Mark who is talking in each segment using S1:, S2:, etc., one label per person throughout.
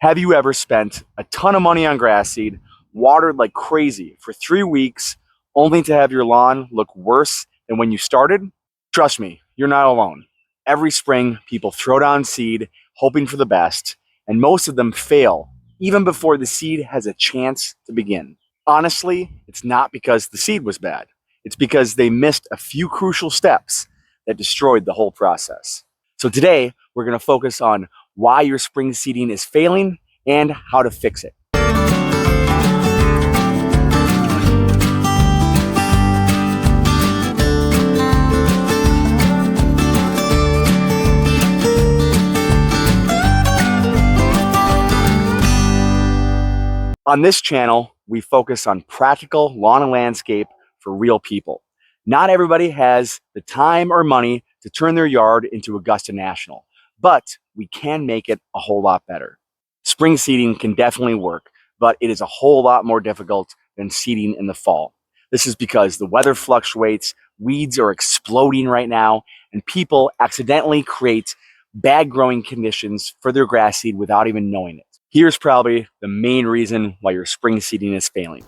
S1: Have you ever spent a ton of money on grass seed, watered like crazy for 3 weeks, only to have your lawn look worse than when you started? Trust me, you're not alone. Every spring, people throw down seed, hoping for the best, and most of them fail even before the seed has a chance to begin. Honestly, it's not because the seed was bad. It's because they missed a few crucial steps that destroyed the whole process. So today, we're going to focus on why your spring seeding is failing and how to fix it. On this channel, we focus on practical lawn and landscape for real people. Not everybody has the time or money to turn their yard into Augusta National, but we can make it a whole lot better. Spring seeding can definitely work, but it is a whole lot more difficult than seeding in the fall. This is because the weather fluctuates, weeds are exploding right now, and people accidentally create bad growing conditions for their grass seed without even knowing it. Here's probably the main reason why your spring seeding is failing: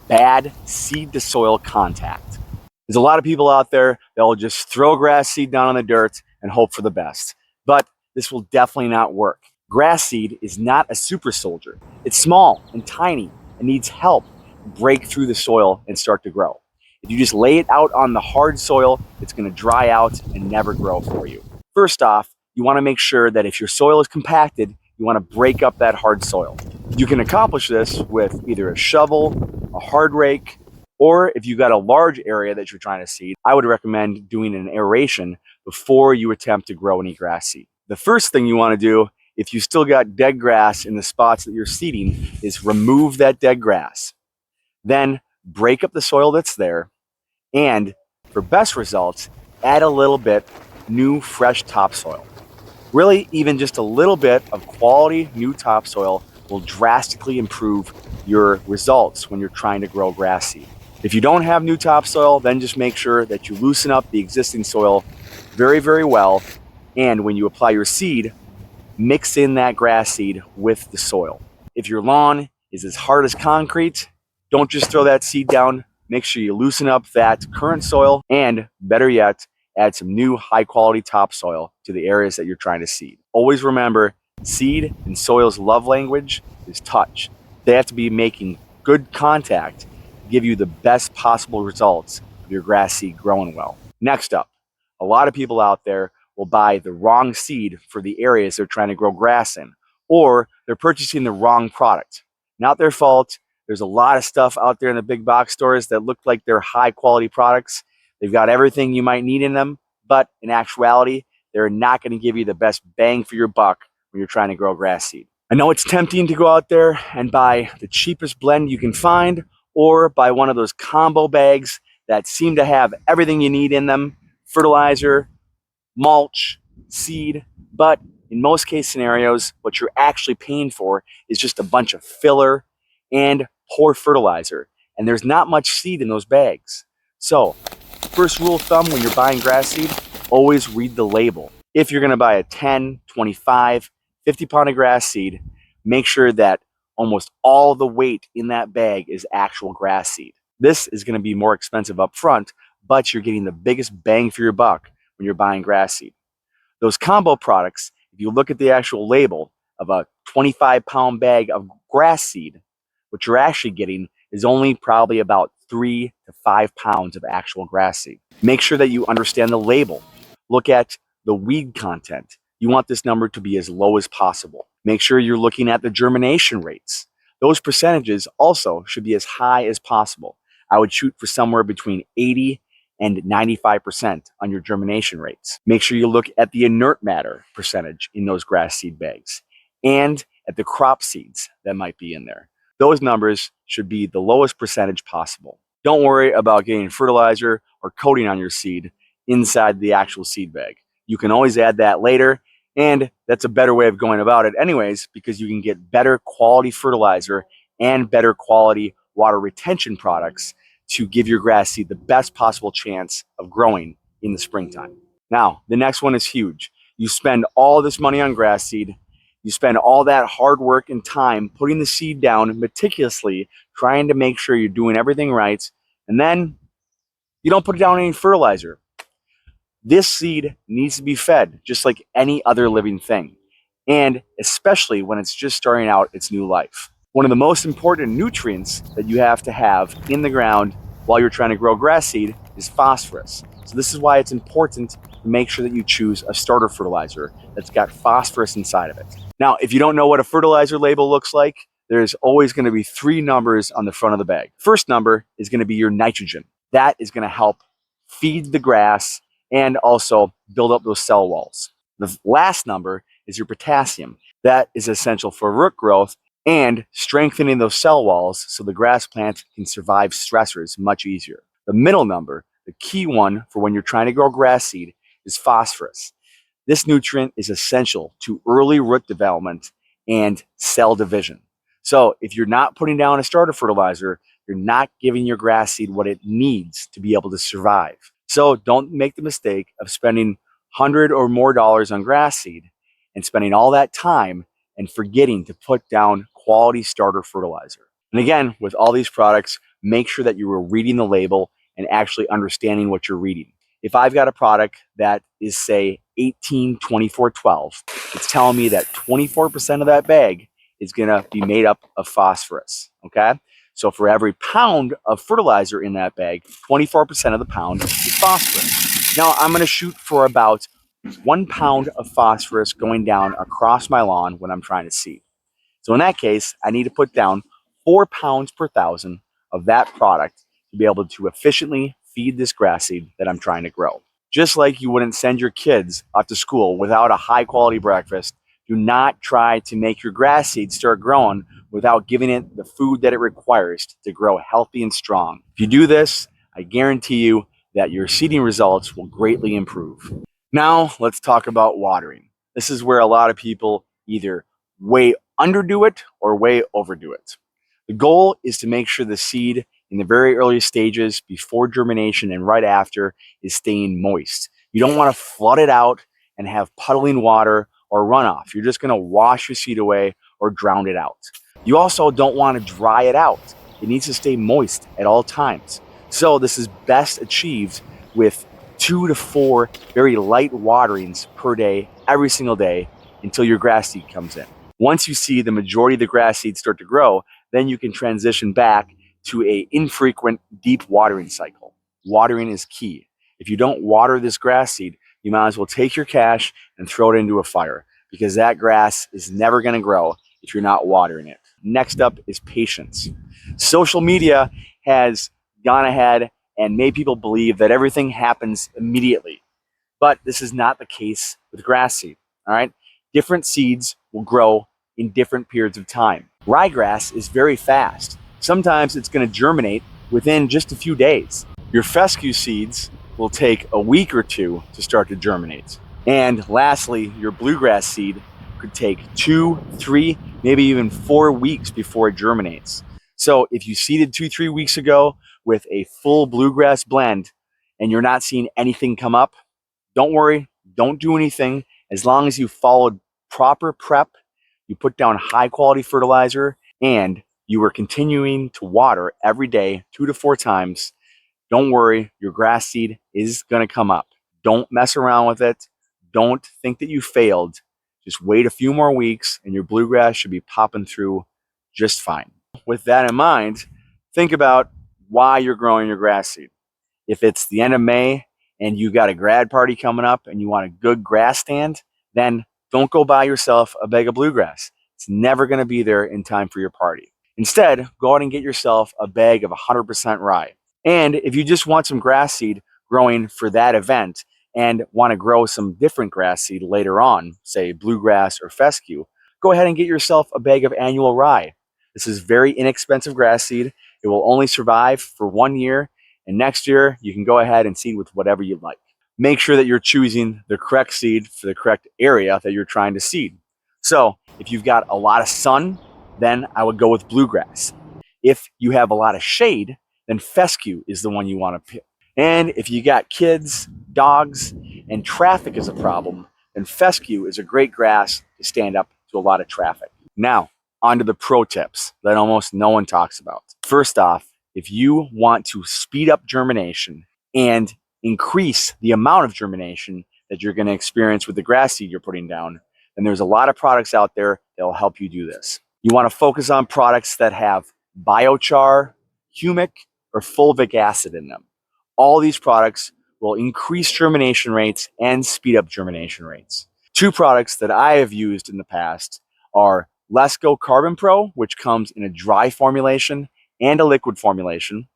S1: bad seed to soil contact. There's a lot of people out there that will just throw grass seed down on the dirt and hope for the best, but this will definitely not work. Grass seed is not a super soldier. It's small and tiny and needs help to break through the soil and start to grow. If you just lay it out on the hard soil, it's going to dry out and never grow for you. First off, you want to make sure that if your soil is compacted, you want to break up that hard soil. You can accomplish this with either a shovel, a hard rake, or if you've got a large area that you're trying to seed, I would recommend doing an aeration before you attempt to grow any grass seed. The first thing you want to do, if you still got dead grass in the spots that you're seeding, is remove that dead grass. Then break up the soil that's there, and for best results, add a little bit new fresh topsoil. Really, even just a little bit of quality new topsoil will drastically improve your results when you're trying to grow grass seed. If you don't have new topsoil, then just make sure that you loosen up the existing soil very, very well. And when you apply your seed, mix in that grass seed with the soil. If your lawn is as hard as concrete, don't just throw that seed down. Make sure you loosen up that current soil, and better yet, add some new high quality topsoil to the areas that you're trying to seed. Always remember, seed and soil's love language is touch. They have to be making good contact to give you the best possible results of your grass seed growing well. Next up, a lot of people out there will buy the wrong seed for the areas they're trying to grow grass in, or they're purchasing the wrong product. Not their fault. There's a lot of stuff out there in the big box stores that look like they're high quality products. They've got everything you might need in them, but in actuality, they're not going to give you the best bang for your buck when you're trying to grow grass seed. I know it's tempting to go out there and buy the cheapest blend you can find, or buy one of those combo bags that seem to have everything you need in them: fertilizer, mulch, seed. But in most case scenarios, what you're actually paying for is just a bunch of filler and poor fertilizer, and there's not much seed in those bags. So, first rule of thumb when you're buying grass seed, always read the label. If you're going to buy a 10, 25, 50 pound of grass seed, make sure that almost all the weight in that bag is actual grass seed. This is going to be more expensive up front, but you're getting the biggest bang for your buck when you're buying grass seed. Those combo products, if you look at the actual label of a 25 pound bag of grass seed, what you're actually getting is only probably about 3 to 5 pounds of actual grass seed. Make sure that you understand the label. Look at the weed content. You want this number to be as low as possible. Make sure you're looking at the germination rates. Those percentages also should be as high as possible. I would shoot for somewhere between 80 and 95% on your germination rates. Make sure you look at the inert matter percentage in those grass seed bags, and at the crop seeds that might be in there. Those numbers should be the lowest percentage possible. Don't worry about getting fertilizer or coating on your seed inside the actual seed bag. You can always add that later, and that's a better way of going about it anyways, because you can get better quality fertilizer and better quality water retention products to give your grass seed the best possible chance of growing in the springtime. Now, the next one is huge. You spend all this money on grass seed, You spend all that hard work and time putting the seed down meticulously, trying to make sure you're doing everything right, and then you don't put down any fertilizer. This seed needs to be fed just like any other living thing, and especially when it's just starting out its new life. One of the most important nutrients that you have to have in the ground while you're trying to grow grass seed is phosphorus. So this is why it's important to make sure that you choose a starter fertilizer that's got phosphorus inside of it. Now, if you don't know what a fertilizer label looks like, there's always going to be 3 numbers on the front of the bag. First number is going to be your nitrogen. That is going to help feed the grass and also build up those cell walls. The last number is your potassium. That is essential for root growth and strengthening those cell walls so the grass plant can survive stressors much easier. The middle number, the key one for when you're trying to grow grass seed, is phosphorus. This nutrient is essential to early root development and cell division. So if you're not putting down a starter fertilizer, you're not giving your grass seed what it needs to be able to survive. So don't make the mistake of spending $100 or more on grass seed and spending all that time and forgetting to put down quality starter fertilizer. And again, with all these products, make sure that you are reading the label and actually understanding what you're reading. If I've got a product that is, say, 18-24-12, it's telling me that 24% of that bag is going to be made up of phosphorus, okay? So for every pound of fertilizer in that bag, 24% of the pound is phosphorus. Now I'm going to shoot for about 1 pound of phosphorus going down across my lawn when I'm trying to seed. So in that case, I need to put down 4 pounds per thousand of that product to be able to efficiently feed this grass seed that I'm trying to grow. Just like you wouldn't send your kids off to school without a high quality breakfast, do not try to make your grass seed start growing without giving it the food that it requires to grow healthy and strong. If you do this, I guarantee you that your seeding results will greatly improve. Now, let's talk about watering. This is where a lot of people either way underdo it or way overdo it. The goal is to make sure the seed in the very early stages before germination and right after is staying moist. You don't want to flood it out and have puddling water or runoff. You're just going to wash your seed away or drown it out. You also don't want to dry it out. It needs to stay moist at all times. So this is best achieved with 2 to 4 very light waterings per day, every single day, until your grass seed comes in. Once you see the majority of the grass seeds start to grow, then you can transition back to an infrequent deep watering cycle. Watering is key. If you don't water this grass seed, you might as well take your cash and throw it into a fire, because that grass is never going to grow if you're not watering it. Next up is patience. Social media has gone ahead and made people believe that everything happens immediately, but this is not the case with grass seed, all right? Different seeds will grow in different periods of time. Ryegrass is very fast. Sometimes it's going to germinate within just a few days. Your fescue seeds will take a week or 2 to start to germinate. And lastly, your bluegrass seed could take 2, 3, maybe even 4 weeks before it germinates. So if you seeded 2-3 weeks ago with a full bluegrass blend and you're not seeing anything come up, don't worry, don't do anything. As long as you followed proper prep, you put down high quality fertilizer, and you were continuing to water every day 2 to 4 times, don't worry, your grass seed is going to come up. Don't mess around with it. Don't think that you failed. Just wait a few more weeks and your bluegrass should be popping through just fine. With that in mind, think about why you're growing your grass seed. If it's the end of May and you got a grad party coming up and you want a good grass stand, then don't go buy yourself a bag of bluegrass. It's never going to be there in time for your party. Instead, go out and get yourself a bag of 100% rye. And if you just want some grass seed growing for that event and want to grow some different grass seed later on, say bluegrass or fescue, go ahead and get yourself a bag of annual rye. This is very inexpensive grass seed. It will only survive for 1 year, and next year you can go ahead and seed with whatever you like. Make sure that you're choosing the correct seed for the correct area that you're trying to seed. So if you've got a lot of sun, then I would go with bluegrass. If you have a lot of shade, then fescue is the one you want to pick. And if you got kids, dogs, and traffic is a problem, then fescue is a great grass to stand up to a lot of traffic. Now, onto the pro tips that almost no one talks about. First off, if you want to speed up germination and increase the amount of germination that you're going to experience with the grass seed you're putting down, then there's a lot of products out there that will help you do this. You want to focus on products that have biochar, humic, or fulvic acid in them. All these products will increase germination rates and speed up germination rates. Two products that I have used in the past are Lesco Carbon Pro, which comes in a dry formulation and a liquid formulation,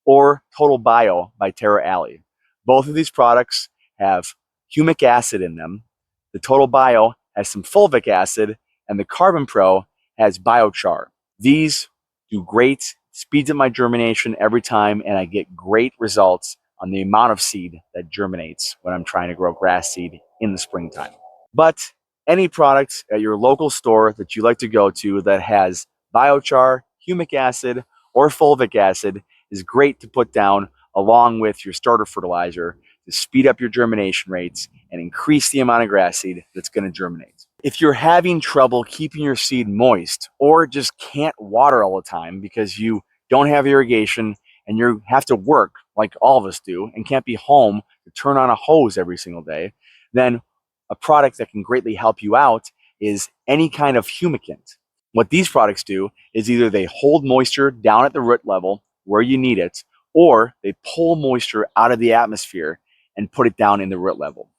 S1: or Total Bio by Terra Alley. Both of these products have humic acid in them. The Total Bio has some fulvic acid, and the Carbon Pro has biochar. These do great, speeds up my germination every time, and I get great results on the amount of seed that germinates when I'm trying to grow grass seed in the springtime. But any product at your local store that you like to go to that has biochar, humic acid, or fulvic acid is great to put down along with your starter fertilizer to speed up your germination rates and increase the amount of grass seed that's going to germinate. If you're having trouble keeping your seed moist or just can't water all the time because you don't have irrigation and you have to work like all of us do and can't be home to turn on a hose every single day, then a product that can greatly help you out is any kind of humectant. What these products do is either they hold moisture down at the root level where you need it, or they pull moisture out of the atmosphere and put it down in the root level.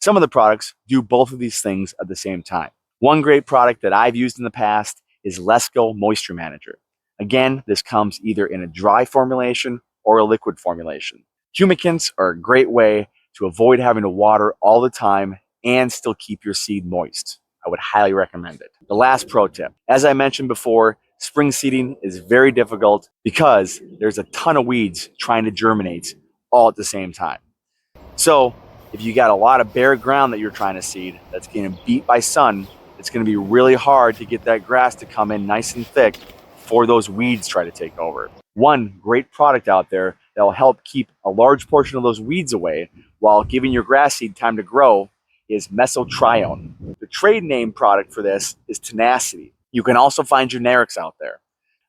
S1: Some of the products do both of these things at the same time. One great product that I've used in the past is Lesco Moisture Manager. Again, this comes either in a dry formulation or a liquid formulation. Humectants are a great way to avoid having to water all the time and still keep your seed moist. I would highly recommend it. The last pro tip, as I mentioned before, spring seeding is very difficult because there's a ton of weeds trying to germinate all at the same time. So if you got a lot of bare ground that you're trying to seed that's getting beat by sun, it's going to be really hard to get that grass to come in nice and thick before those weeds try to take over. One great product out there that will help keep a large portion of those weeds away while giving your grass seed time to grow is mesotrione. The trade name product for this is Tenacity. You can also find generics out there.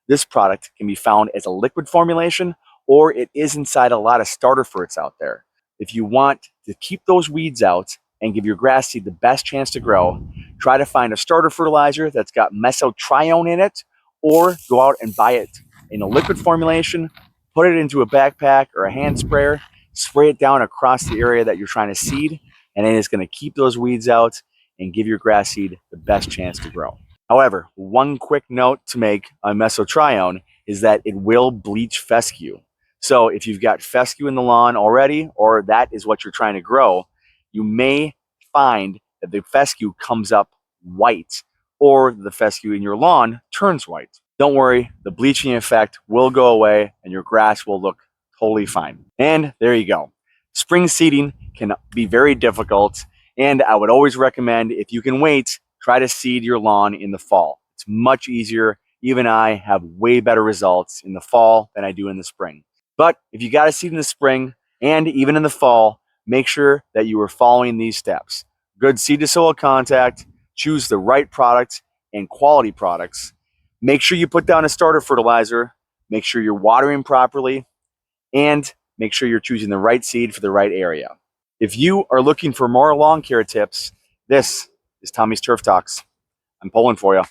S1: This product can be found as a liquid formulation, or it is inside a lot of starter ferts out there. If you want to keep those weeds out and give your grass seed the best chance to grow, try to find a starter fertilizer that's got mesotrione in it, or go out and buy it in a liquid formulation, put it into a backpack or a hand sprayer, spray it down across the area that you're trying to seed, and then it's going to keep those weeds out and give your grass seed the best chance to grow. However, one quick note to make on mesotrione is that it will bleach fescue. So if you've got fescue in the lawn already, or that is what you're trying to grow, you may find that the fescue comes up white, or the fescue in your lawn turns white. Don't worry, the bleaching effect will go away and your grass will look totally fine. And there you go. Spring seeding can be very difficult, and I would always recommend, if you can wait, try to seed your lawn in the fall. It's much easier. Even I have way better results in the fall than I do in the spring. But if you got to seed in the spring and even in the fall, make sure that you are following these steps. Good seed to soil contact, choose the right product and quality products. Make sure you put down a starter fertilizer, make sure you're watering properly, and make sure you're choosing the right seed for the right area. If you are looking for more lawn care tips, this is Tommy's Turf Talks. I'm pulling for you.